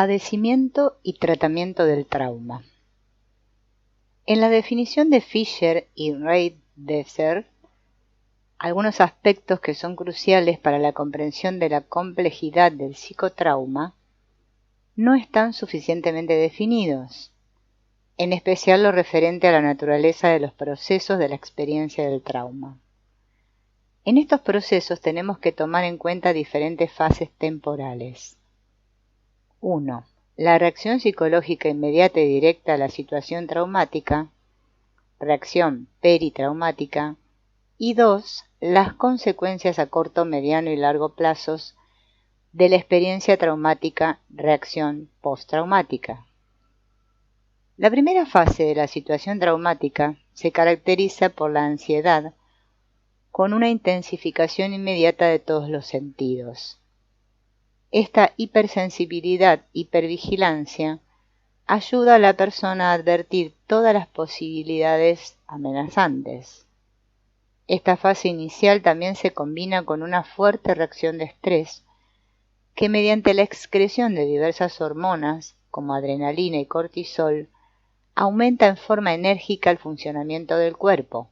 Padecimiento y tratamiento del trauma. En la definición de Fisher y Reidesser, algunos aspectos que son cruciales para la comprensión de la complejidad del psicotrauma no están suficientemente definidos, en especial lo referente a la naturaleza de los procesos de la experiencia del trauma. En estos procesos tenemos que tomar en cuenta diferentes fases temporales. 1. La reacción psicológica inmediata y directa a la situación traumática, reacción peritraumática, y 2. Las consecuencias a corto, mediano y largo plazos de la experiencia traumática, reacción postraumática. La primera fase de la situación traumática se caracteriza por la ansiedad, con una intensificación inmediata de todos los sentidos. Esta hipersensibilidad, hipervigilancia, ayuda a la persona a advertir todas las posibilidades amenazantes. Esta fase inicial también se combina con una fuerte reacción de estrés, que mediante la excreción de diversas hormonas, como adrenalina y cortisol, aumenta en forma enérgica el funcionamiento del cuerpo,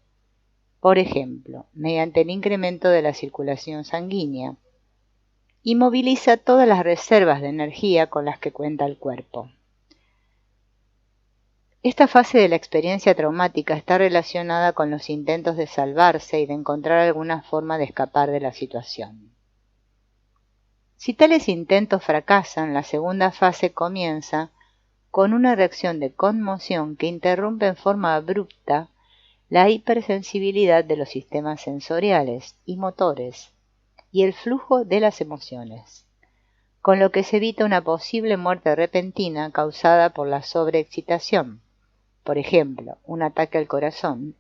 por ejemplo, mediante el incremento de la circulación sanguínea, y moviliza todas las reservas de energía con las que cuenta el cuerpo. Esta fase de la experiencia traumática está relacionada con los intentos de salvarse y de encontrar alguna forma de escapar de la situación. Si tales intentos fracasan, la segunda fase comienza con una reacción de conmoción que interrumpe en forma abrupta la hipersensibilidad de los sistemas sensoriales y motores y el flujo de las emociones, con lo que se evita una posible muerte repentina causada por la sobreexcitación, por ejemplo, un ataque al corazón,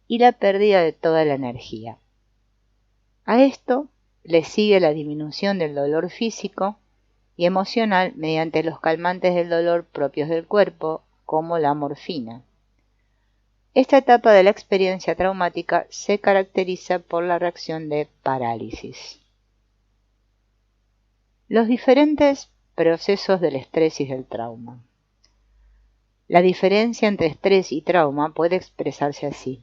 y la pérdida de toda la energía. A esto le sigue la disminución del dolor físico y emocional mediante los calmantes del dolor propios del cuerpo, como la morfina. Esta etapa de la experiencia traumática se caracteriza por la reacción de parálisis. Los diferentes procesos del estrés y del trauma. La diferencia entre estrés y trauma puede expresarse así.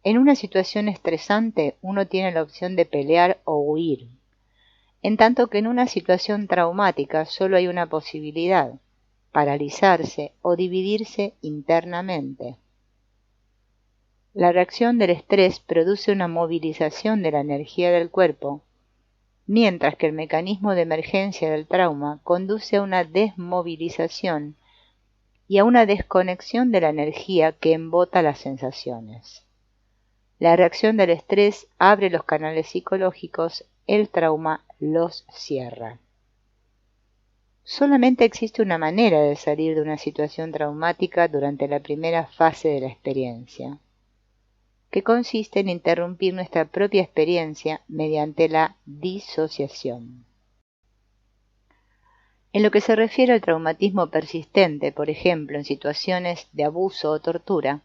En una situación estresante, uno tiene la opción de pelear o huir, en tanto que en una situación traumática solo hay una posibilidad: paralizarse o dividirse internamente. La reacción del estrés produce una movilización de la energía del cuerpo, mientras que el mecanismo de emergencia del trauma conduce a una desmovilización y a una desconexión de la energía que embota las sensaciones. La reacción del estrés abre los canales psicológicos, el trauma los cierra. Solamente existe una manera de salir de una situación traumática durante la primera fase de la experiencia, que consiste en interrumpir nuestra propia experiencia mediante la disociación. En lo que se refiere al traumatismo persistente, por ejemplo, en situaciones de abuso o tortura,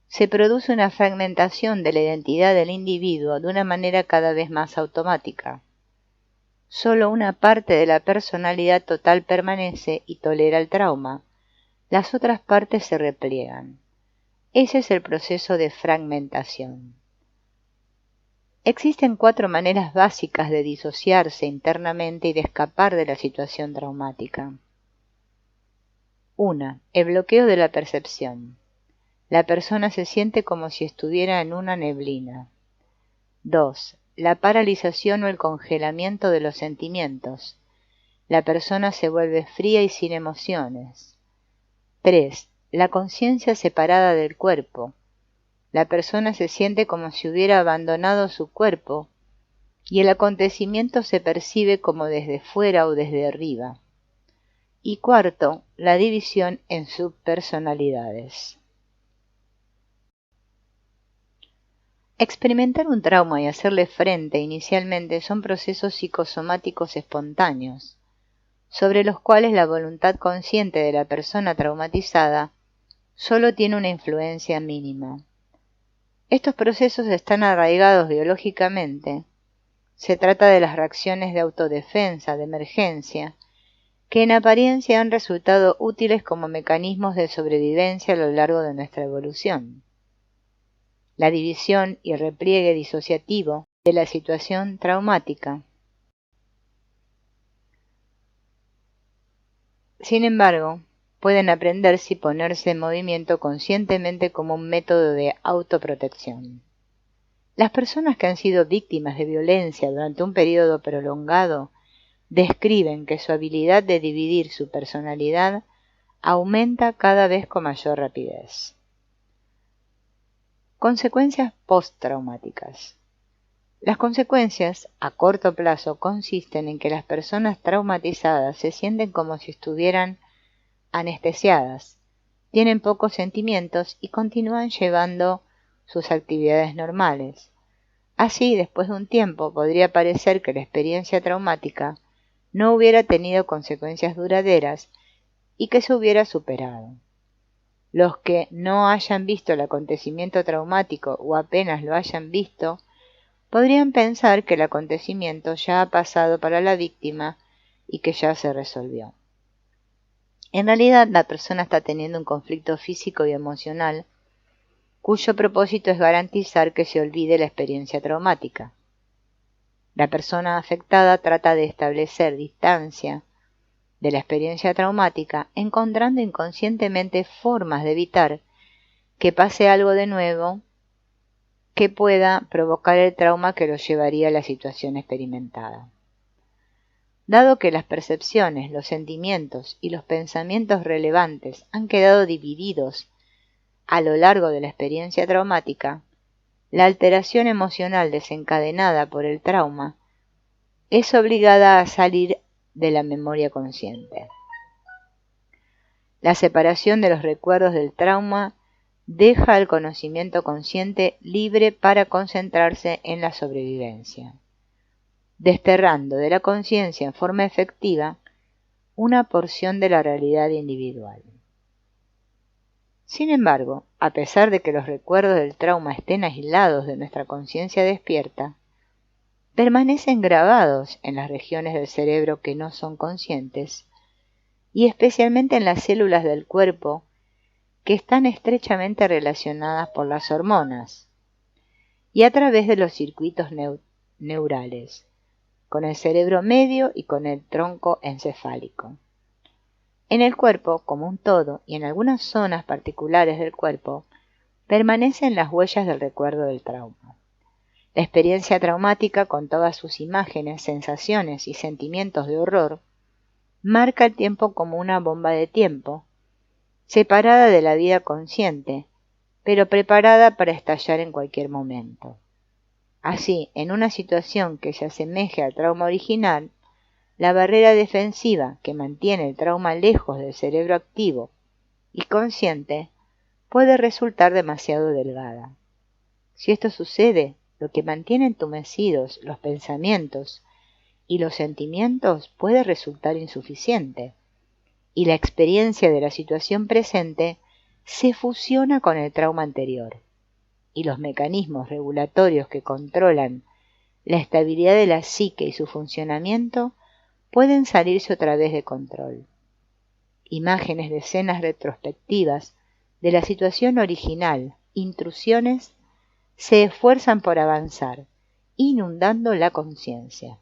se produce una fragmentación de la identidad del individuo de una manera cada vez más automática. Solo una parte de la personalidad total permanece y tolera el trauma. Las otras partes se repliegan. Ese es el proceso de fragmentación. Existen 4 maneras básicas de disociarse internamente y de escapar de la situación traumática. 1. El bloqueo de la percepción. La persona se siente como si estuviera en una neblina. 2. La paralización o el congelamiento de los sentimientos. La persona se vuelve fría y sin emociones. 3. La conciencia separada del cuerpo. La persona se siente como si hubiera abandonado su cuerpo y el acontecimiento se percibe como desde fuera o desde arriba. Y 4. La división en subpersonalidades. Experimentar un trauma y hacerle frente inicialmente son procesos psicosomáticos espontáneos, sobre los cuales la voluntad consciente de la persona traumatizada solo tiene una influencia mínima. Estos procesos están arraigados biológicamente. Se trata de las reacciones de autodefensa, de emergencia, que en apariencia han resultado útiles como mecanismos de sobrevivencia a lo largo de nuestra evolución. La división y repliegue disociativo de la situación traumática. Sin embargo, pueden aprenderse y ponerse en movimiento conscientemente como un método de autoprotección. Las personas que han sido víctimas de violencia durante un periodo prolongado describen que su habilidad de dividir su personalidad aumenta cada vez con mayor rapidez. Consecuencias postraumáticas. Las consecuencias a corto plazo consisten en que las personas traumatizadas se sienten como si estuvieran anestesiadas, tienen pocos sentimientos y continúan llevando sus actividades normales. Así, después de un tiempo, podría parecer que la experiencia traumática no hubiera tenido consecuencias duraderas y que se hubiera superado. Los que no hayan visto el acontecimiento traumático o apenas lo hayan visto, podrían pensar que el acontecimiento ya ha pasado para la víctima y que ya se resolvió. En realidad, la persona está teniendo un conflicto físico y emocional cuyo propósito es garantizar que se olvide la experiencia traumática. La persona afectada trata de establecer distancia de la experiencia traumática, encontrando inconscientemente formas de evitar que pase algo de nuevo que pueda provocar el trauma que lo llevaría a la situación experimentada. Dado que las percepciones, los sentimientos y los pensamientos relevantes han quedado divididos a lo largo de la experiencia traumática, la alteración emocional desencadenada por el trauma es obligada a salir de la memoria consciente. La separación de los recuerdos del trauma deja al conocimiento consciente libre para concentrarse en la sobrevivencia, desterrando de la conciencia en forma efectiva una porción de la realidad individual. Sin embargo, a pesar de que los recuerdos del trauma estén aislados de nuestra conciencia despierta, permanecen grabados en las regiones del cerebro que no son conscientes y especialmente en las células del cuerpo que están estrechamente relacionadas por las hormonas y a través de los circuitos neurales, con el cerebro medio y con el tronco encefálico. En el cuerpo, como un todo, y en algunas zonas particulares del cuerpo, permanecen las huellas del recuerdo del trauma. La experiencia traumática, con todas sus imágenes, sensaciones y sentimientos de horror, marca el tiempo como una bomba de tiempo, separada de la vida consciente, pero preparada para estallar en cualquier momento. Así, en una situación que se asemeje al trauma original, la barrera defensiva que mantiene el trauma lejos del cerebro activo y consciente puede resultar demasiado delgada. Si esto sucede, lo que mantiene entumecidos los pensamientos y los sentimientos puede resultar insuficiente, y la experiencia de la situación presente se fusiona con el trauma anterior, y los mecanismos regulatorios que controlan la estabilidad de la psique y su funcionamiento pueden salirse otra vez de control. Imágenes de escenas retrospectivas de la situación original, intrusiones, se esfuerzan por avanzar, inundando la conciencia.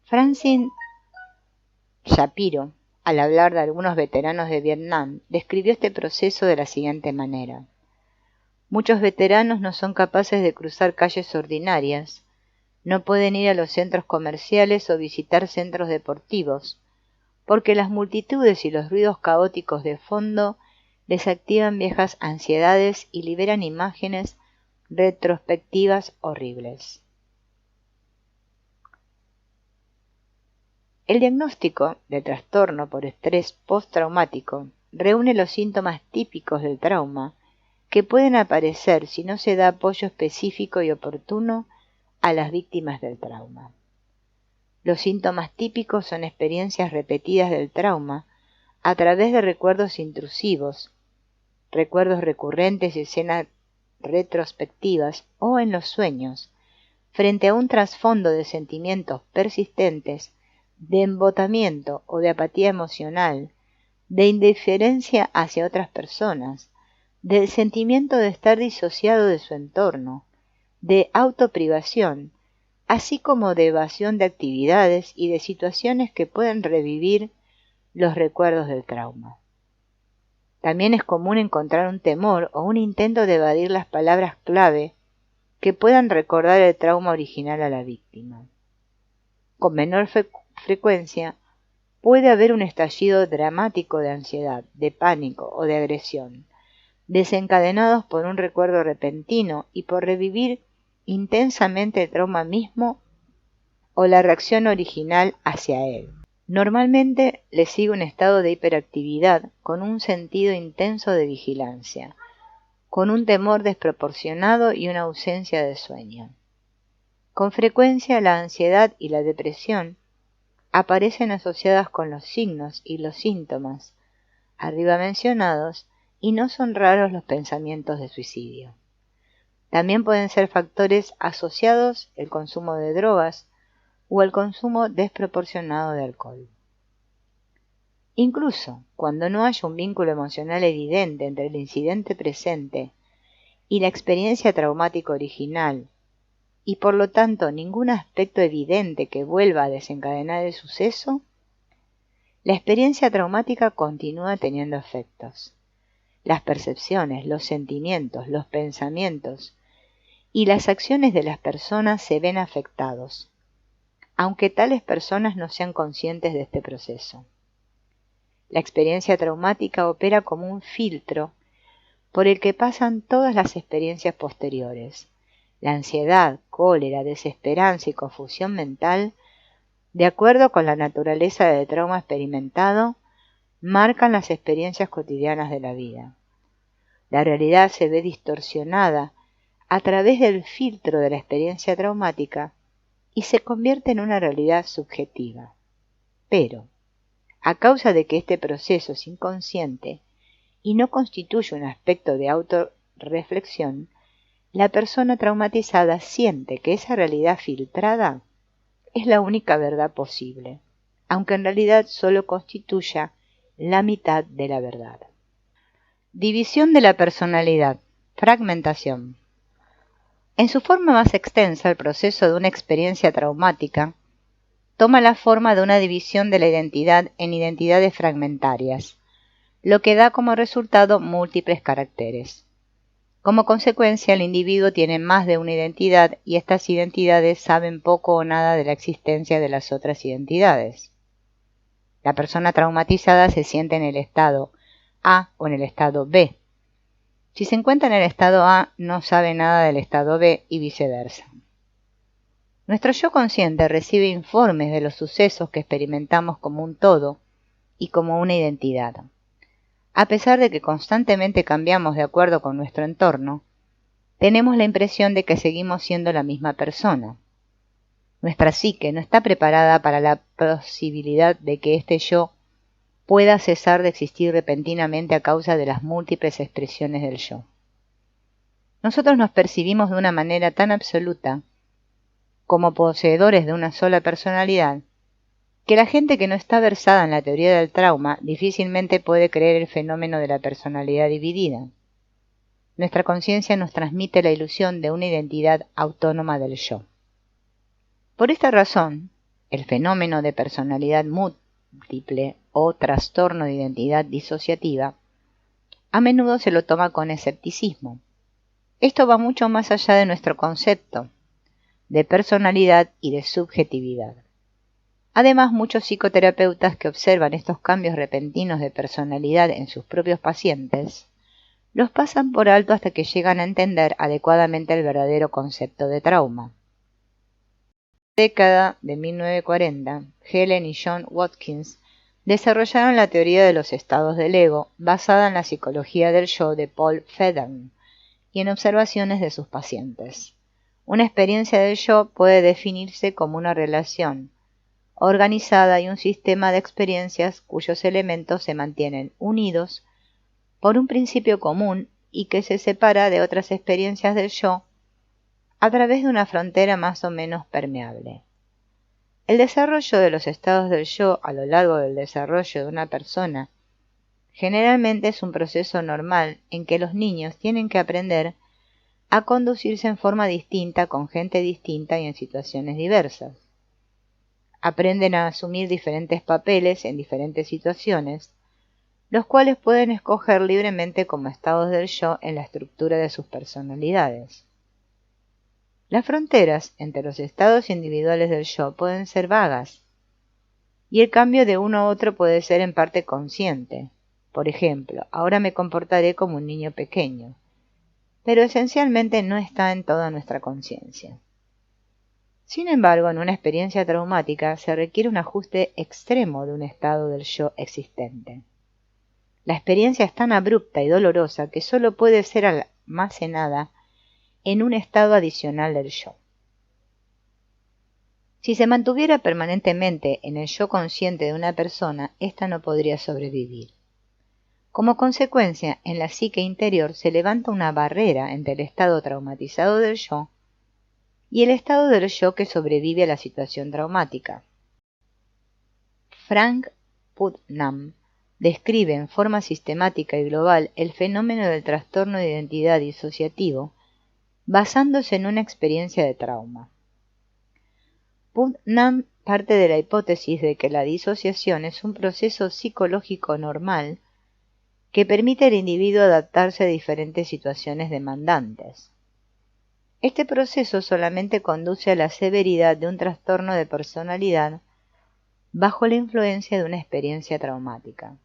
Francine Shapiro, al hablar de algunos veteranos de Vietnam, describió este proceso de la siguiente manera. Muchos veteranos no son capaces de cruzar calles ordinarias, no pueden ir a los centros comerciales o visitar centros deportivos, porque las multitudes y los ruidos caóticos de fondo les activan viejas ansiedades y liberan imágenes retrospectivas horribles. El diagnóstico de trastorno por estrés postraumático reúne los síntomas típicos del trauma que pueden aparecer si no se da apoyo específico y oportuno a las víctimas del trauma. Los síntomas típicos son experiencias repetidas del trauma a través de recuerdos intrusivos, recuerdos recurrentes y escenas retrospectivas o en los sueños, frente a un trasfondo de sentimientos persistentes, de embotamiento o de apatía emocional, de indiferencia hacia otras personas, del sentimiento de estar disociado de su entorno, de autoprivación, así como de evasión de actividades y de situaciones que pueden revivir los recuerdos del trauma. También es común encontrar un temor o un intento de evadir las palabras clave que puedan recordar el trauma original a la víctima. Con menor frecuencia, puede haber un estallido dramático de ansiedad, de pánico o de agresión, desencadenados por un recuerdo repentino y por revivir intensamente el trauma mismo o la reacción original hacia él. Normalmente le sigue un estado de hiperactividad con un sentido intenso de vigilancia, con un temor desproporcionado y una ausencia de sueño. Con frecuencia la ansiedad y la depresión aparecen asociadas con los signos y los síntomas arriba mencionados y no son raros los pensamientos de suicidio. También pueden ser factores asociados el consumo de drogas o el consumo desproporcionado de alcohol. Incluso cuando no haya un vínculo emocional evidente entre el incidente presente y la experiencia traumática original, y por lo tanto ningún aspecto evidente que vuelva a desencadenar el suceso, la experiencia traumática continúa teniendo efectos. Las percepciones, los sentimientos, los pensamientos y las acciones de las personas se ven afectados, aunque tales personas no sean conscientes de este proceso. La experiencia traumática opera como un filtro por el que pasan todas las experiencias posteriores. La ansiedad, cólera, desesperanza y confusión mental, de acuerdo con la naturaleza del trauma experimentado, marcan las experiencias cotidianas de la vida. La realidad se ve distorsionada a través del filtro de la experiencia traumática y se convierte en una realidad subjetiva. Pero, a causa de que este proceso es inconsciente y no constituye un aspecto de autorreflexión, la persona traumatizada siente que esa realidad filtrada es la única verdad posible, aunque en realidad solo constituya la mitad de la verdad. División de la personalidad. Fragmentación. En su forma más extensa, el proceso de una experiencia traumática toma la forma de una división de la identidad en identidades fragmentarias, lo que da como resultado múltiples caracteres. Como consecuencia, el individuo tiene más de una identidad y estas identidades saben poco o nada de la existencia de las otras identidades. La persona traumatizada se siente en el estado A o en el estado B. Si se encuentra en el estado A, no sabe nada del estado B y viceversa. Nuestro yo consciente recibe informes de los sucesos que experimentamos como un todo y como una identidad. A pesar de que constantemente cambiamos de acuerdo con nuestro entorno, tenemos la impresión de que seguimos siendo la misma persona. Nuestra psique no está preparada para la posibilidad de que este yo pueda cesar de existir repentinamente a causa de las múltiples expresiones del yo. Nosotros nos percibimos de una manera tan absoluta, como poseedores de una sola personalidad, que la gente que no está versada en la teoría del trauma difícilmente puede creer el fenómeno de la personalidad dividida. Nuestra conciencia nos transmite la ilusión de una identidad autónoma del yo. Por esta razón, el fenómeno de personalidad múltiple o trastorno de identidad disociativa a menudo se lo toma con escepticismo. Esto va mucho más allá de nuestro concepto de personalidad y de subjetividad. Además, muchos psicoterapeutas que observan estos cambios repentinos de personalidad en sus propios pacientes, los pasan por alto hasta que llegan a entender adecuadamente el verdadero concepto de trauma. En la década de 1940, Helen y John Watkins desarrollaron la teoría de los estados del ego basada en la psicología del yo de Paul Federn y en observaciones de sus pacientes. Una experiencia del yo puede definirse como una relación organizada y un sistema de experiencias cuyos elementos se mantienen unidos por un principio común y que se separa de otras experiencias del yo a través de una frontera más o menos permeable. El desarrollo de los estados del yo a lo largo del desarrollo de una persona generalmente es un proceso normal en que los niños tienen que aprender a conducirse en forma distinta con gente distinta y en situaciones diversas. Aprenden a asumir diferentes papeles en diferentes situaciones, los cuales pueden escoger libremente como estados del yo en la estructura de sus personalidades. Las fronteras entre los estados individuales del yo pueden ser vagas, y el cambio de uno a otro puede ser en parte consciente. Por ejemplo, ahora me comportaré como un niño pequeño, pero esencialmente no está en toda nuestra conciencia. Sin embargo, en una experiencia traumática se requiere un ajuste extremo de un estado del yo existente. La experiencia es tan abrupta y dolorosa que solo puede ser almacenada en un estado adicional del yo. Si se mantuviera permanentemente en el yo consciente de una persona, ésta no podría sobrevivir. Como consecuencia, en la psique interior se levanta una barrera entre el estado traumatizado del yo y el estado del yo que sobrevive a la situación traumática. Frank Putnam describe en forma sistemática y global el fenómeno del trastorno de identidad disociativo basándose en una experiencia de trauma. Putnam parte de la hipótesis de que la disociación es un proceso psicológico normal que permite al individuo adaptarse a diferentes situaciones demandantes. Este proceso solamente conduce a la severidad de un trastorno de personalidad bajo la influencia de una experiencia traumática.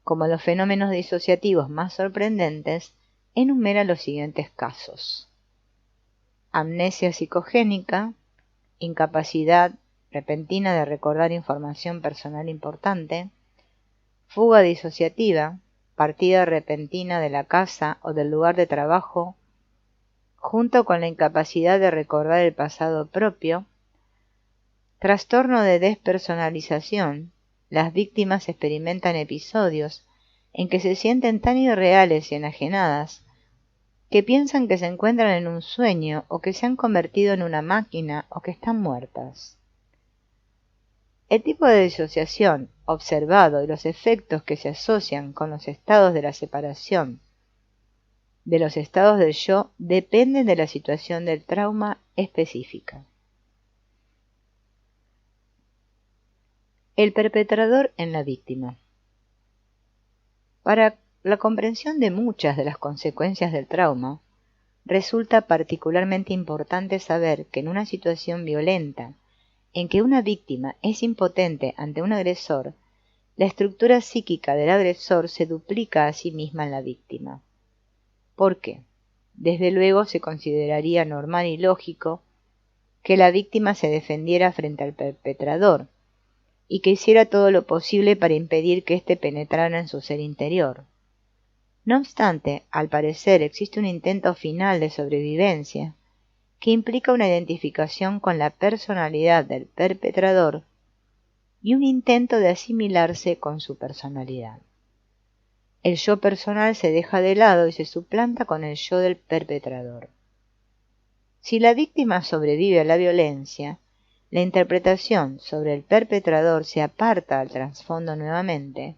Como los fenómenos disociativos más sorprendentes, enumera los siguientes casos: amnesia psicogénica, incapacidad repentina de recordar información personal importante, fuga disociativa, partida repentina de la casa o del lugar de trabajo, junto con la incapacidad de recordar el pasado propio, trastorno de despersonalización. Las víctimas experimentan episodios en que se sienten tan irreales y enajenadas que piensan que se encuentran en un sueño o que se han convertido en una máquina o que están muertas. El tipo de disociación observado y los efectos que se asocian con los estados de la separación de los estados del yo dependen de la situación del trauma específica. El perpetrador en la víctima. Para la comprensión de muchas de las consecuencias del trauma, resulta particularmente importante saber que en una situación violenta, en que una víctima es impotente ante un agresor, la estructura psíquica del agresor se duplica a sí misma en la víctima. ¿Por qué? Desde luego se consideraría normal y lógico que la víctima se defendiera frente al perpetrador, y que hiciera todo lo posible para impedir que éste penetrara en su ser interior. No obstante, al parecer existe un intento final de sobrevivencia que implica una identificación con la personalidad del perpetrador y un intento de asimilarse con su personalidad. El yo personal se deja de lado y se suplanta con el yo del perpetrador. Si la víctima sobrevive a la violencia, la interpretación sobre el perpetrador se aparta al trasfondo nuevamente,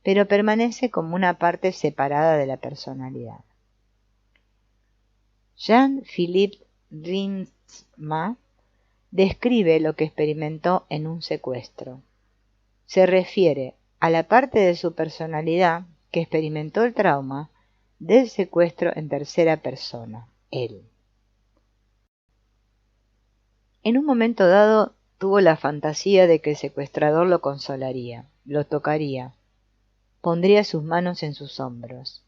pero permanece como una parte separada de la personalidad. Jean-Philippe Riemsma describe lo que experimentó en un secuestro. Se refiere a la parte de su personalidad que experimentó el trauma del secuestro en tercera persona, él. En un momento dado tuvo la fantasía de que el secuestrador lo consolaría, lo tocaría, pondría sus manos en sus hombros.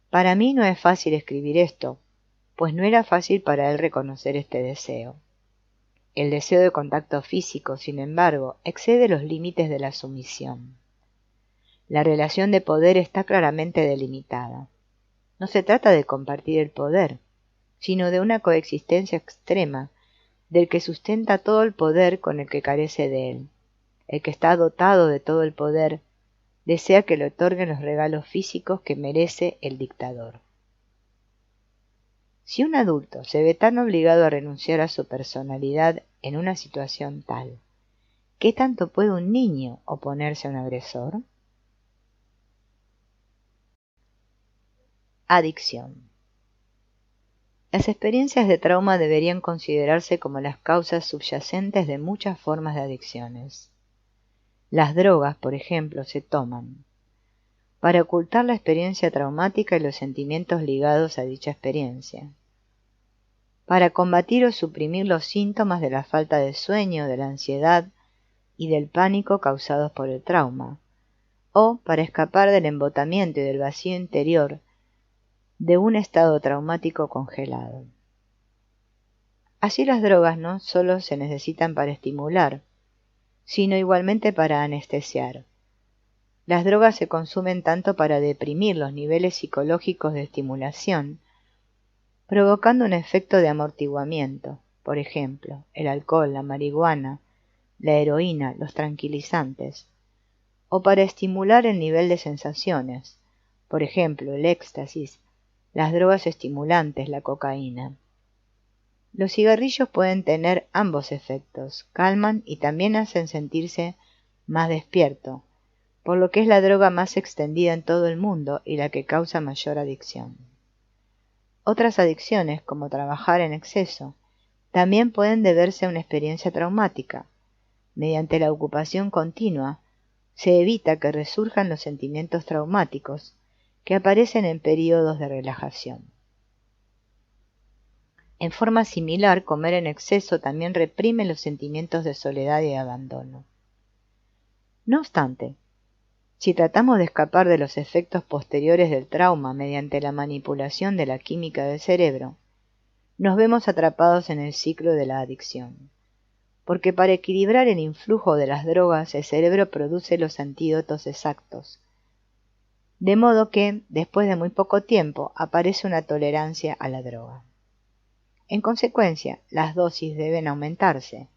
Para mí no es fácil escribir esto, pues no era fácil para él reconocer este deseo. El deseo de contacto físico, sin embargo, excede los límites de la sumisión. La relación de poder está claramente delimitada. No se trata de compartir el poder, sino de una coexistencia extrema del que sustenta todo el poder con el que carece de él. El que está dotado de todo el poder desea que le otorguen los regalos físicos que merece el dictador. Si un adulto se ve tan obligado a renunciar a su personalidad en una situación tal, ¿qué tanto puede un niño oponerse a un agresor? Adicción. Las experiencias de trauma deberían considerarse como las causas subyacentes de muchas formas de adicciones. Las drogas, por ejemplo, se toman para ocultar la experiencia traumática y los sentimientos ligados a dicha experiencia, para combatir o suprimir los síntomas de la falta de sueño, de la ansiedad y del pánico causados por el trauma, o para escapar del embotamiento y del vacío interior de un estado traumático congelado. Así las drogas no solo se necesitan para estimular, sino igualmente para anestesiar. Las drogas se consumen tanto para deprimir los niveles psicológicos de estimulación, provocando un efecto de amortiguamiento, por ejemplo, el alcohol, la marihuana, la heroína, los tranquilizantes, o para estimular el nivel de sensaciones, por ejemplo, el éxtasis, las drogas estimulantes, la cocaína. Los cigarrillos pueden tener ambos efectos, calman y también hacen sentirse más despierto, por lo que es la droga más extendida en todo el mundo y la que causa mayor adicción. Otras adicciones, como trabajar en exceso, también pueden deberse a una experiencia traumática. Mediante la ocupación continua, se evita que resurjan los sentimientos traumáticos que aparecen en períodos de relajación. En forma similar, comer en exceso también reprime los sentimientos de soledad y de abandono. No obstante, si tratamos de escapar de los efectos posteriores del trauma mediante la manipulación de la química del cerebro, nos vemos atrapados en el ciclo de la adicción, porque para equilibrar el influjo de las drogas el cerebro produce los antídotos exactos, de modo que, después de muy poco tiempo, aparece una tolerancia a la droga. En consecuencia, las dosis deben aumentarse,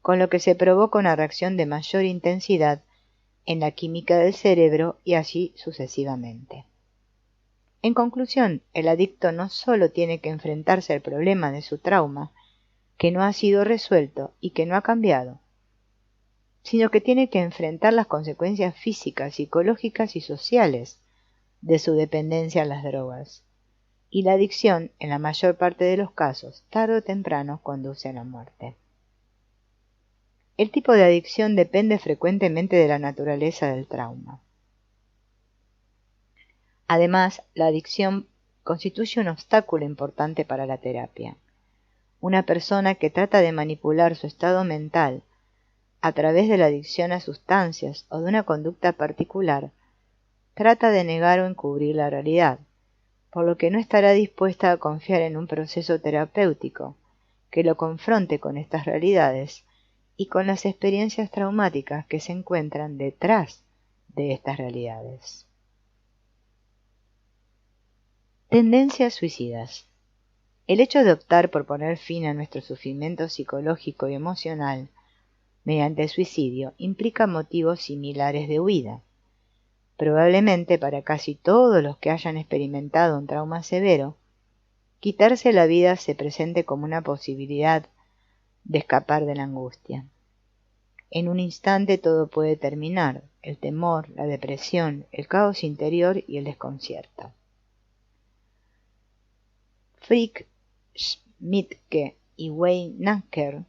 con lo que se provoca una reacción de mayor intensidad en la química del cerebro y así sucesivamente. En conclusión, el adicto no solo tiene que enfrentarse al problema de su trauma, que no ha sido resuelto y que no ha cambiado, sino que tiene que enfrentar las consecuencias físicas, psicológicas y sociales de su dependencia a las drogas. Y la adicción, en la mayor parte de los casos, tarde o temprano conduce a la muerte. El tipo de adicción depende frecuentemente de la naturaleza del trauma. Además, la adicción constituye un obstáculo importante para la terapia. Una persona que trata de manipular su estado mental a través de la adicción a sustancias o de una conducta particular, trata de negar o encubrir la realidad, por lo que no estará dispuesta a confiar en un proceso terapéutico que lo confronte con estas realidades y con las experiencias traumáticas que se encuentran detrás de estas realidades. Tendencias suicidas. El hecho de optar por poner fin a nuestro sufrimiento psicológico y emocional mediante el suicidio implica motivos similares de huida. Probablemente para casi todos los que hayan experimentado un trauma severo, quitarse la vida se presente como una posibilidad de escapar de la angustia. En un instante todo puede terminar, el temor, la depresión, el caos interior y el desconcierto. Frick, Schmidtke y Wayne Nacker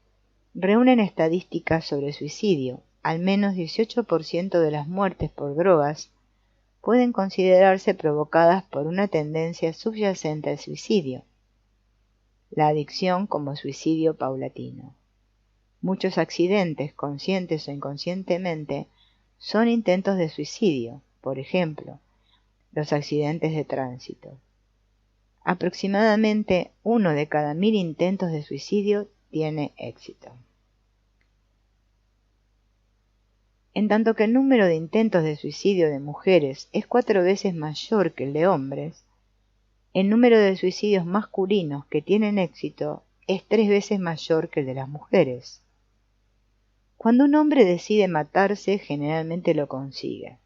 reúnen estadísticas sobre suicidio. Al menos 18% de las muertes por drogas pueden considerarse provocadas por una tendencia subyacente al suicidio, la adicción como suicidio paulatino. Muchos accidentes, conscientes o inconscientemente, son intentos de suicidio, por ejemplo, los accidentes de tránsito. Aproximadamente 1 de cada 1000 intentos de suicidio tiene éxito. En tanto que el número de intentos de suicidio de mujeres es 4 veces mayor que el de hombres, el número de suicidios masculinos que tienen éxito es 3 veces mayor que el de las mujeres. Cuando un hombre decide matarse, generalmente lo consigue.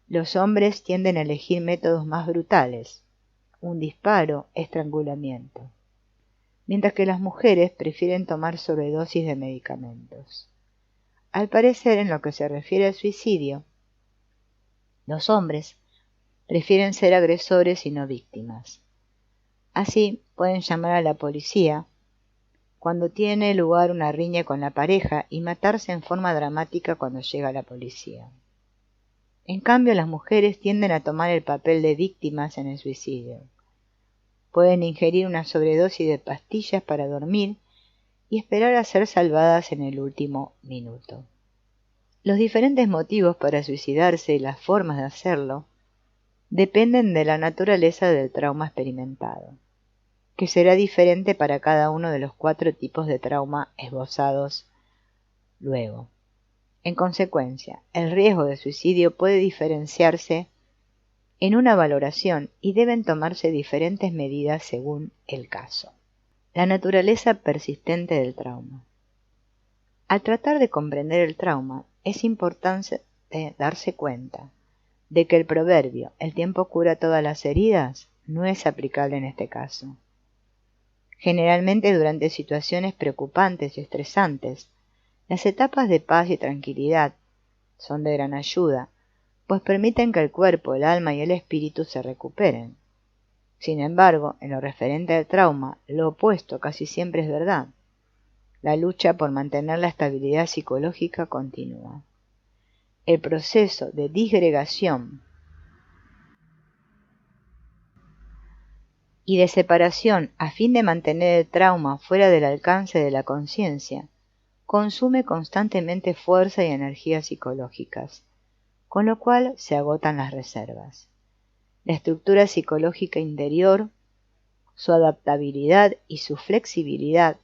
Los hombres tienden a elegir métodos más brutales, un disparo, estrangulamiento, mientras que las mujeres prefieren tomar sobredosis de medicamentos. Al parecer, en lo que se refiere al suicidio, los hombres prefieren ser agresores y no víctimas. Así, pueden llamar a la policía cuando tiene lugar una riña con la pareja y matarse en forma dramática cuando llega la policía. En cambio, las mujeres tienden a tomar el papel de víctimas en el suicidio. Pueden ingerir una sobredosis de pastillas para dormir y esperar a ser salvadas en el último minuto. Los diferentes motivos para suicidarse y las formas de hacerlo dependen de la naturaleza del trauma experimentado, que será diferente para cada uno de los 4 tipos de trauma esbozados luego. En consecuencia, el riesgo de suicidio puede diferenciarse en una valoración y deben tomarse diferentes medidas según el caso. La naturaleza persistente del trauma. Al tratar de comprender el trauma, es importante darse cuenta de que el proverbio "el tiempo cura todas las heridas" no es aplicable en este caso. Generalmente, durante situaciones preocupantes y estresantes, las etapas de paz y tranquilidad son de gran ayuda, pues permiten que el cuerpo, el alma y el espíritu se recuperen. Sin embargo, en lo referente al trauma, lo opuesto casi siempre es verdad. La lucha por mantener la estabilidad psicológica continúa. El proceso de disgregación y de separación a fin de mantener el trauma fuera del alcance de la conciencia consume constantemente fuerza y energías psicológicas, con lo cual se agotan las reservas. La estructura psicológica interior, su adaptabilidad y su flexibilidad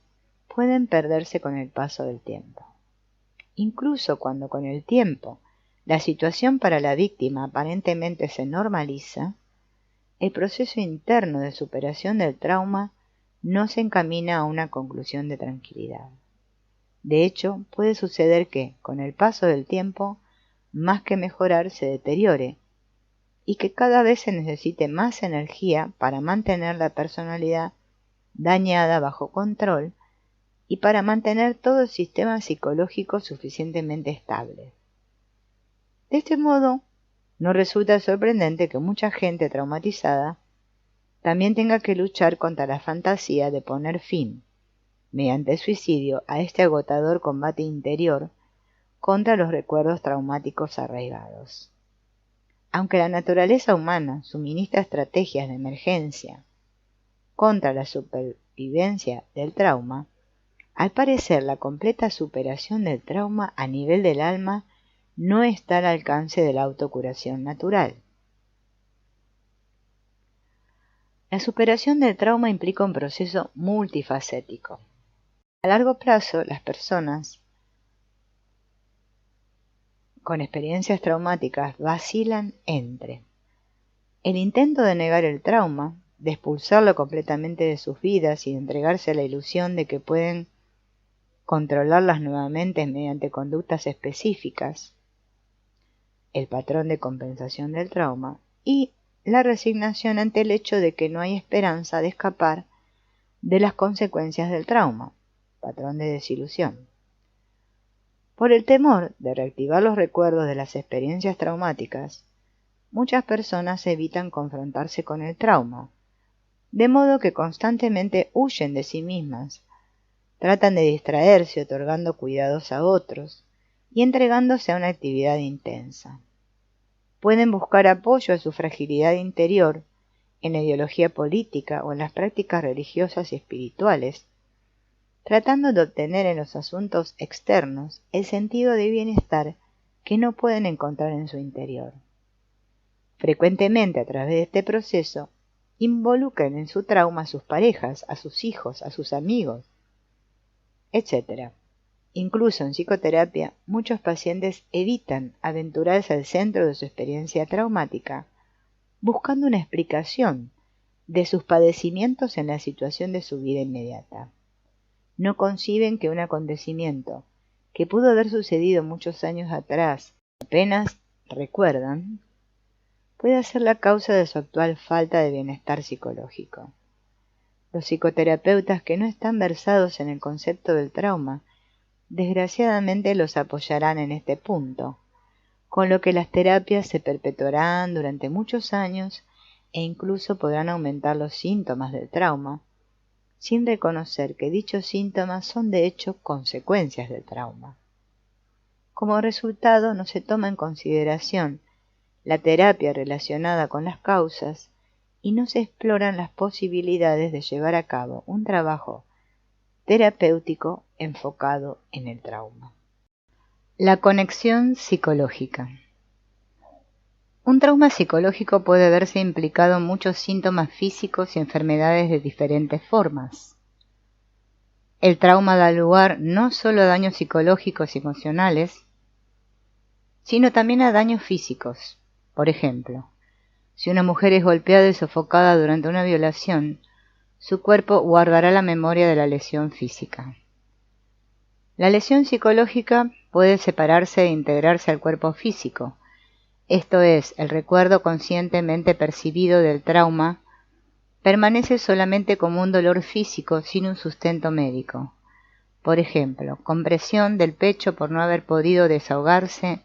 pueden perderse con el paso del tiempo. Incluso cuando con el tiempo la situación para la víctima aparentemente se normaliza, el proceso interno de superación del trauma no se encamina a una conclusión de tranquilidad. De hecho, puede suceder que, con el paso del tiempo, más que mejorar, se deteriore, y que cada vez se necesite más energía para mantener la personalidad dañada bajo control y para mantener todo el sistema psicológico suficientemente estable. De este modo, no resulta sorprendente que mucha gente traumatizada también tenga que luchar contra la fantasía de poner fin, mediante el suicidio, a este agotador combate interior contra los recuerdos traumáticos arraigados. Aunque la naturaleza humana suministra estrategias de emergencia contra la supervivencia del trauma, al parecer la completa superación del trauma a nivel del alma no está al alcance de la autocuración natural. La superación del trauma implica un proceso multifacético. A largo plazo, las personas con experiencias traumáticas vacilan entre el intento de negar el trauma, de expulsarlo completamente de sus vidas y de entregarse a la ilusión de que pueden controlarlas nuevamente mediante conductas específicas, el patrón de compensación del trauma, y la resignación ante el hecho de que no hay esperanza de escapar de las consecuencias del trauma, patrón de desilusión. Por el temor de reactivar los recuerdos de las experiencias traumáticas, muchas personas evitan confrontarse con el trauma, de modo que constantemente huyen de sí mismas, tratan de distraerse otorgando cuidados a otros y entregándose a una actividad intensa. Pueden buscar apoyo a su fragilidad interior en la ideología política o en las prácticas religiosas y espirituales, tratando de obtener en los asuntos externos el sentido de bienestar que no pueden encontrar en su interior. Frecuentemente, a través de este proceso, involucran en su trauma a sus parejas, a sus hijos, a sus amigos, etc. Incluso en psicoterapia, muchos pacientes evitan aventurarse al centro de su experiencia traumática, buscando una explicación de sus padecimientos en la situación de su vida inmediata. No conciben que un acontecimiento que pudo haber sucedido muchos años atrás, apenas recuerdan, puede ser la causa de su actual falta de bienestar psicológico. Los psicoterapeutas que no están versados en el concepto del trauma, desgraciadamente los apoyarán en este punto, con lo que las terapias se perpetuarán durante muchos años e incluso podrán aumentar los síntomas del trauma, sin reconocer que dichos síntomas son de hecho consecuencias del trauma. Como resultado, no se toma en consideración la terapia relacionada con las causas y no se exploran las posibilidades de llevar a cabo un trabajo terapéutico enfocado en el trauma. La conexión psicológica. Un trauma psicológico puede verse implicado en muchos síntomas físicos y enfermedades de diferentes formas. El trauma da lugar no solo a daños psicológicos y emocionales, sino también a daños físicos. Por ejemplo, si una mujer es golpeada y sofocada durante una violación, su cuerpo guardará la memoria de la lesión física. La lesión psicológica puede separarse e integrarse al cuerpo físico, esto es, el recuerdo conscientemente percibido del trauma permanece solamente como un dolor físico sin un sustento médico. Por ejemplo, compresión del pecho por no haber podido desahogarse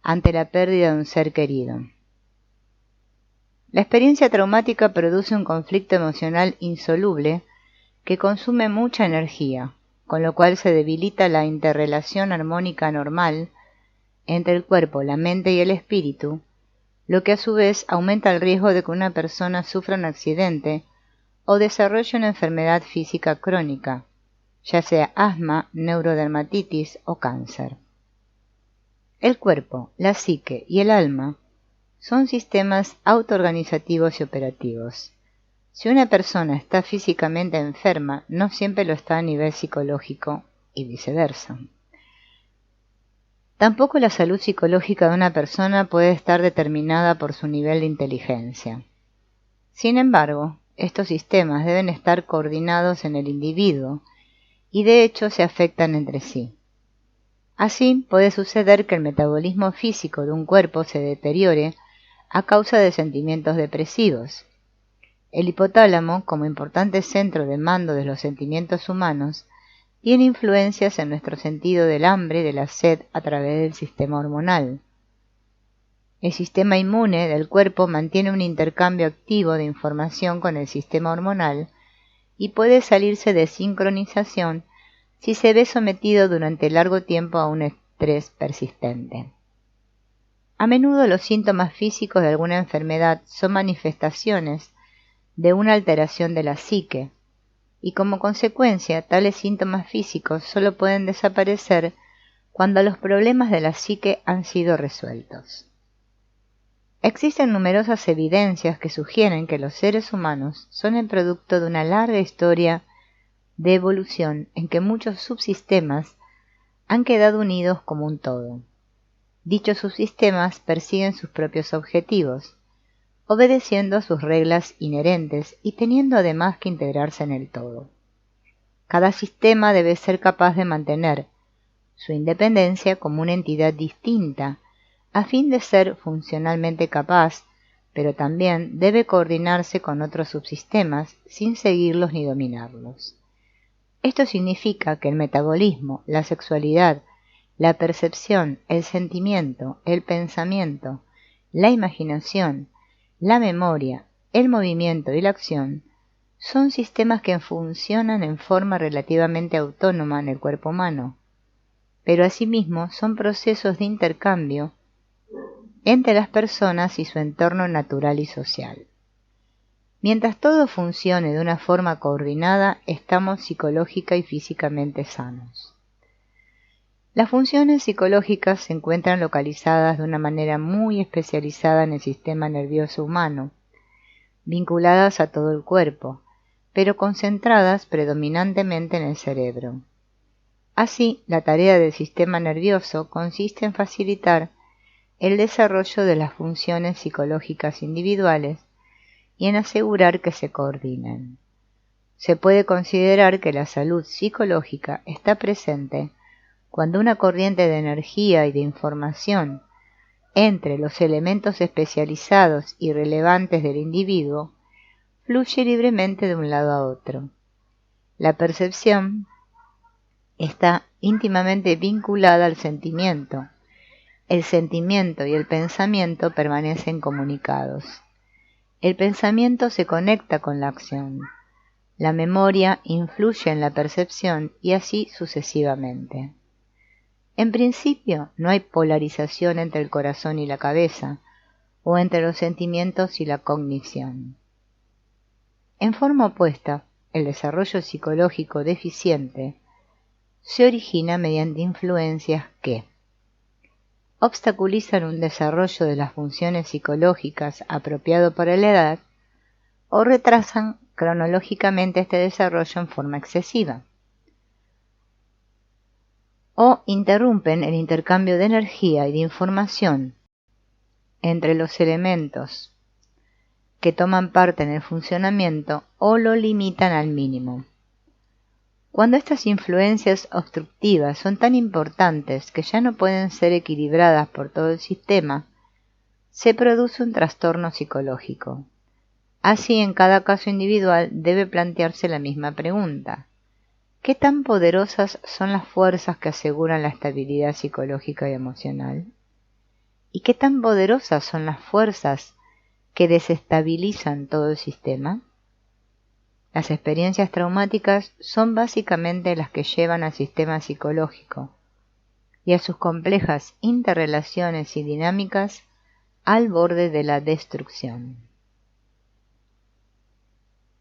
ante la pérdida de un ser querido. La experiencia traumática produce un conflicto emocional insoluble que consume mucha energía, con lo cual se debilita la interrelación armónica normal entre el cuerpo, la mente y el espíritu, lo que a su vez aumenta el riesgo de que una persona sufra un accidente o desarrolle una enfermedad física crónica, ya sea asma, neurodermatitis o cáncer. El cuerpo, la psique y el alma son sistemas autoorganizativos y operativos. Si una persona está físicamente enferma, no siempre lo está a nivel psicológico y viceversa. Tampoco la salud psicológica de una persona puede estar determinada por su nivel de inteligencia. Sin embargo, estos sistemas deben estar coordinados en el individuo y de hecho se afectan entre sí. Así, puede suceder que el metabolismo físico de un cuerpo se deteriore a causa de sentimientos depresivos. El hipotálamo, como importante centro de mando de los sentimientos humanos, tiene influencias en nuestro sentido del hambre y de la sed a través del sistema hormonal. El sistema inmune del cuerpo mantiene un intercambio activo de información con el sistema hormonal y puede salirse de sincronización si se ve sometido durante largo tiempo a un estrés persistente. A menudo los síntomas físicos de alguna enfermedad son manifestaciones de una alteración de la psique, y como consecuencia tales síntomas físicos solo pueden desaparecer cuando los problemas de la psique han sido resueltos. Existen numerosas evidencias que sugieren que los seres humanos son el producto de una larga historia de evolución en que muchos subsistemas han quedado unidos como un todo. Dichos subsistemas persiguen sus propios objetivos, obedeciendo a sus reglas inherentes y teniendo además que integrarse en el todo. Cada sistema debe ser capaz de mantener su independencia como una entidad distinta, a fin de ser funcionalmente capaz, pero también debe coordinarse con otros subsistemas sin seguirlos ni dominarlos. Esto significa que el metabolismo, la sexualidad, la percepción, el sentimiento, el pensamiento, la imaginación, la memoria, el movimiento y la acción son sistemas que funcionan en forma relativamente autónoma en el cuerpo humano, pero asimismo son procesos de intercambio entre las personas y su entorno natural y social. Mientras todo funcione de una forma coordinada, estamos psicológica y físicamente sanos. Las funciones psicológicas se encuentran localizadas de una manera muy especializada en el sistema nervioso humano, vinculadas a todo el cuerpo, pero concentradas predominantemente en el cerebro. Así, la tarea del sistema nervioso consiste en facilitar el desarrollo de las funciones psicológicas individuales y en asegurar que se coordinen. Se puede considerar que la salud psicológica está presente cuando una corriente de energía y de información entre los elementos especializados y relevantes del individuo fluye libremente de un lado a otro. La percepción está íntimamente vinculada al sentimiento. El sentimiento y el pensamiento permanecen comunicados. El pensamiento se conecta con la acción. La memoria influye en la percepción y así sucesivamente. En principio, no hay polarización entre el corazón y la cabeza, o entre los sentimientos y la cognición. En forma opuesta, el desarrollo psicológico deficiente se origina mediante influencias que obstaculizan un desarrollo de las funciones psicológicas apropiado para la edad o retrasan cronológicamente este desarrollo en forma excesiva, o interrumpen el intercambio de energía y de información entre los elementos que toman parte en el funcionamiento o lo limitan al mínimo. Cuando estas influencias obstructivas son tan importantes que ya no pueden ser equilibradas por todo el sistema, se produce un trastorno psicológico. Así, en cada caso individual debe plantearse la misma pregunta: ¿qué tan poderosas son las fuerzas que aseguran la estabilidad psicológica y emocional? ¿Y qué tan poderosas son las fuerzas que desestabilizan todo el sistema? Las experiencias traumáticas son básicamente las que llevan al sistema psicológico y a sus complejas interrelaciones y dinámicas al borde de la destrucción.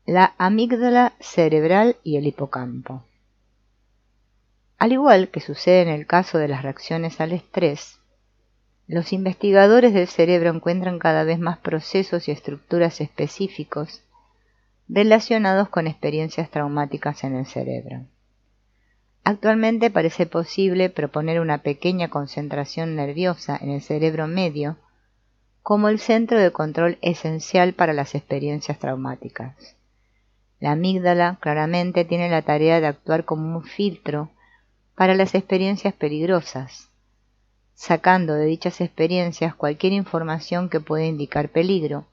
La amígdala cerebral y el hipocampo. Al igual que sucede en el caso de las reacciones al estrés, los investigadores del cerebro encuentran cada vez más procesos y estructuras específicos relacionados con experiencias traumáticas en el cerebro. Actualmente parece posible proponer una pequeña concentración nerviosa en el cerebro medio como el centro de control esencial para las experiencias traumáticas. La amígdala claramente tiene la tarea de actuar como un filtro para las experiencias peligrosas, sacando de dichas experiencias cualquier información que pueda indicar peligro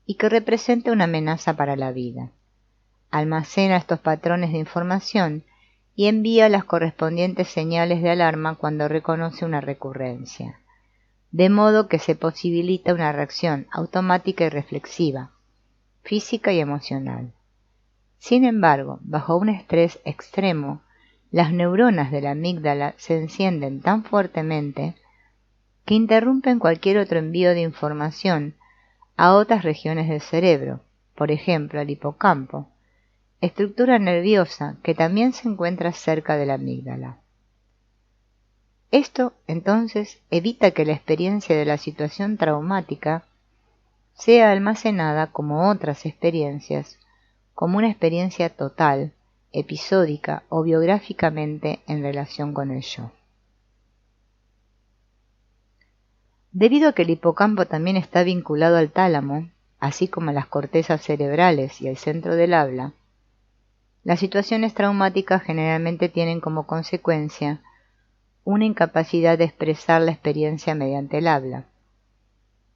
y que represente una amenaza para la vida. Almacena estos patrones de información y envía las correspondientes señales de alarma cuando reconoce una recurrencia, de modo que se posibilita una reacción automática y reflexiva, física y emocional. Sin embargo, bajo un estrés extremo, las neuronas de la amígdala se encienden tan fuertemente que interrumpen cualquier otro envío de información a otras regiones del cerebro, por ejemplo al hipocampo, estructura nerviosa que también se encuentra cerca de la amígdala. Esto, entonces, evita que la experiencia de la situación traumática sea almacenada como otras experiencias, como una experiencia total, episódica o biográficamente en relación con el yo. Debido a que el hipocampo también está vinculado al tálamo, así como a las cortezas cerebrales y al centro del habla, las situaciones traumáticas generalmente tienen como consecuencia una incapacidad de expresar la experiencia mediante el habla.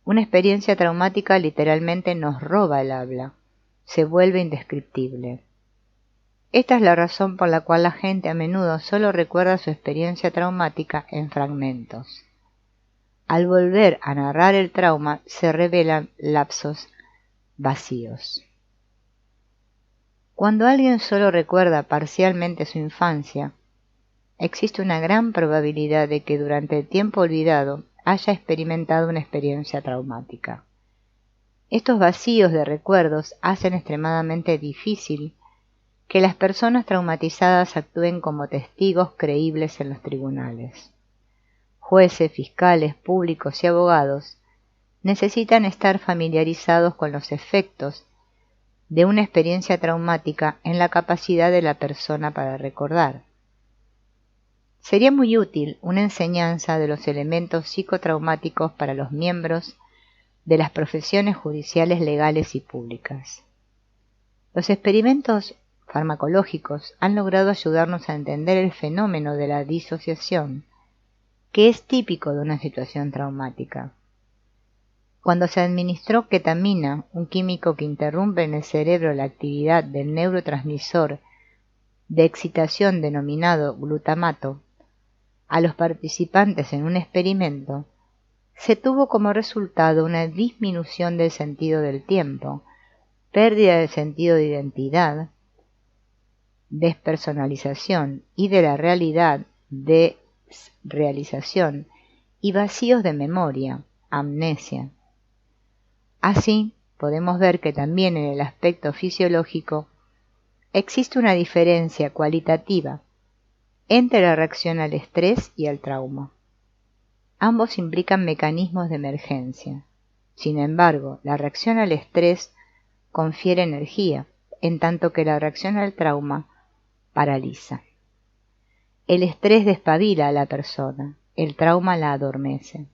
Una experiencia traumática literalmente nos roba el habla, se vuelve indescriptible. Esta es la razón por la cual la gente a menudo solo recuerda su experiencia traumática en fragmentos. Al volver a narrar el trauma se revelan lapsos vacíos. Cuando alguien solo recuerda parcialmente su infancia, existe una gran probabilidad de que durante el tiempo olvidado haya experimentado una experiencia traumática. Estos vacíos de recuerdos hacen extremadamente difícil que las personas traumatizadas actúen como testigos creíbles en los tribunales. Jueces, fiscales, públicos y abogados necesitan estar familiarizados con los efectos de una experiencia traumática en la capacidad de la persona para recordar. Sería muy útil una enseñanza de los elementos psicotraumáticos para los miembros de las profesiones judiciales, legales y públicas. Los experimentos farmacológicos han logrado ayudarnos a entender el fenómeno de la disociación, que es típico de una situación traumática. Cuando se administró ketamina, un químico que interrumpe en el cerebro la actividad del neurotransmisor de excitación denominado glutamato, a los participantes en un experimento, se tuvo como resultado una disminución del sentido del tiempo, pérdida del sentido de identidad, despersonalización y de la realidad, desrealización y vacíos de memoria, amnesia. Así, podemos ver que también en el aspecto fisiológico existe una diferencia cualitativa entre la reacción al estrés y al trauma. Ambos implican mecanismos de emergencia. Sin embargo, la reacción al estrés confiere energía, en tanto que la reacción al trauma paraliza. El estrés despabila a la persona, el trauma la adormece.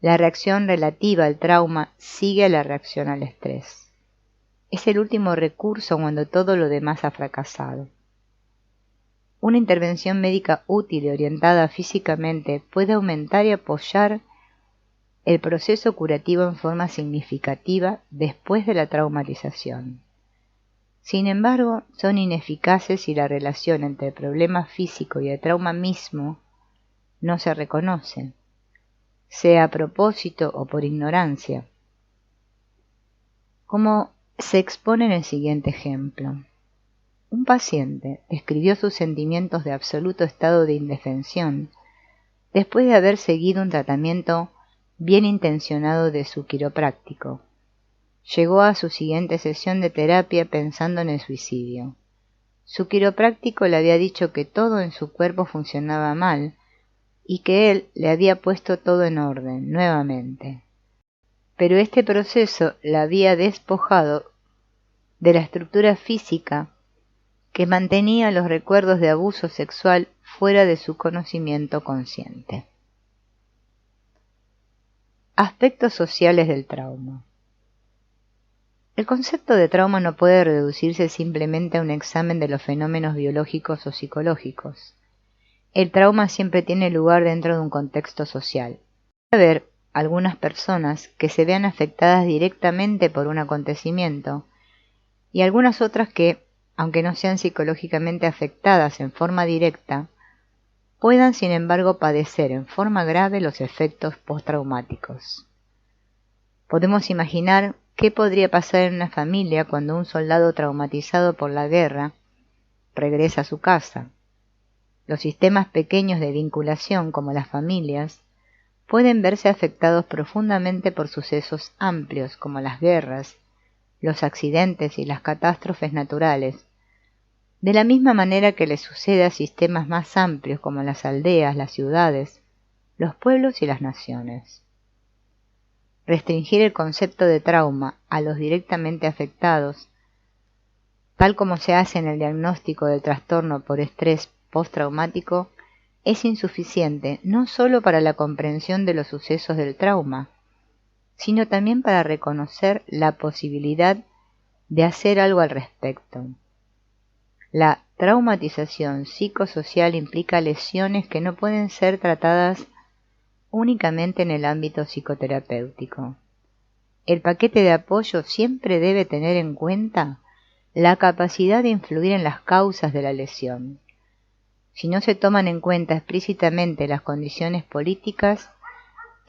La reacción relativa al trauma sigue a la reacción al estrés. Es el último recurso cuando todo lo demás ha fracasado. Una intervención médica útil y orientada físicamente puede aumentar y apoyar el proceso curativo en forma significativa después de la traumatización. Sin embargo, son ineficaces si la relación entre el problema físico y el trauma mismo no se reconoce, sea a propósito o por ignorancia, como se expone en el siguiente ejemplo. Un paciente describió sus sentimientos de absoluto estado de indefensión después de haber seguido un tratamiento bien intencionado de su quiropráctico. Llegó a su siguiente sesión de terapia pensando en el suicidio. Su quiropráctico le había dicho que todo en su cuerpo funcionaba mal y que él le había puesto todo en orden nuevamente. Pero este proceso la había despojado de la estructura física que mantenía los recuerdos de abuso sexual fuera de su conocimiento consciente. Aspectos sociales del trauma. El concepto de trauma no puede reducirse simplemente a un examen de los fenómenos biológicos o psicológicos. El trauma siempre tiene lugar dentro de un contexto social. Puede haber algunas personas que se vean afectadas directamente por un acontecimiento y algunas otras que, aunque no sean psicológicamente afectadas en forma directa, puedan sin embargo padecer en forma grave los efectos postraumáticos. Podemos imaginar qué podría pasar en una familia cuando un soldado traumatizado por la guerra regresa a su casa. Los sistemas pequeños de vinculación, como las familias, pueden verse afectados profundamente por sucesos amplios como las guerras, los accidentes y las catástrofes naturales, de la misma manera que le sucede a sistemas más amplios como las aldeas, las ciudades, los pueblos y las naciones. Restringir el concepto de trauma a los directamente afectados, tal como se hace en el diagnóstico del trastorno por estrés postraumático, es insuficiente no solo para la comprensión de los sucesos del trauma, sino también para reconocer la posibilidad de hacer algo al respecto. La traumatización psicosocial implica lesiones que no pueden ser tratadas únicamente en el ámbito psicoterapéutico. El paquete de apoyo siempre debe tener en cuenta la capacidad de influir en las causas de la lesión. Si no se toman en cuenta explícitamente las condiciones políticas,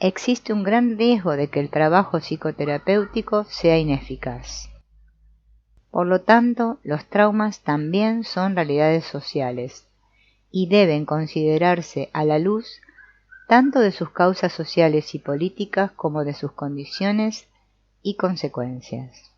existe un gran riesgo de que el trabajo psicoterapéutico sea ineficaz. Por lo tanto, los traumas también son realidades sociales y deben considerarse a la luz tanto de sus causas sociales y políticas como de sus condiciones y consecuencias.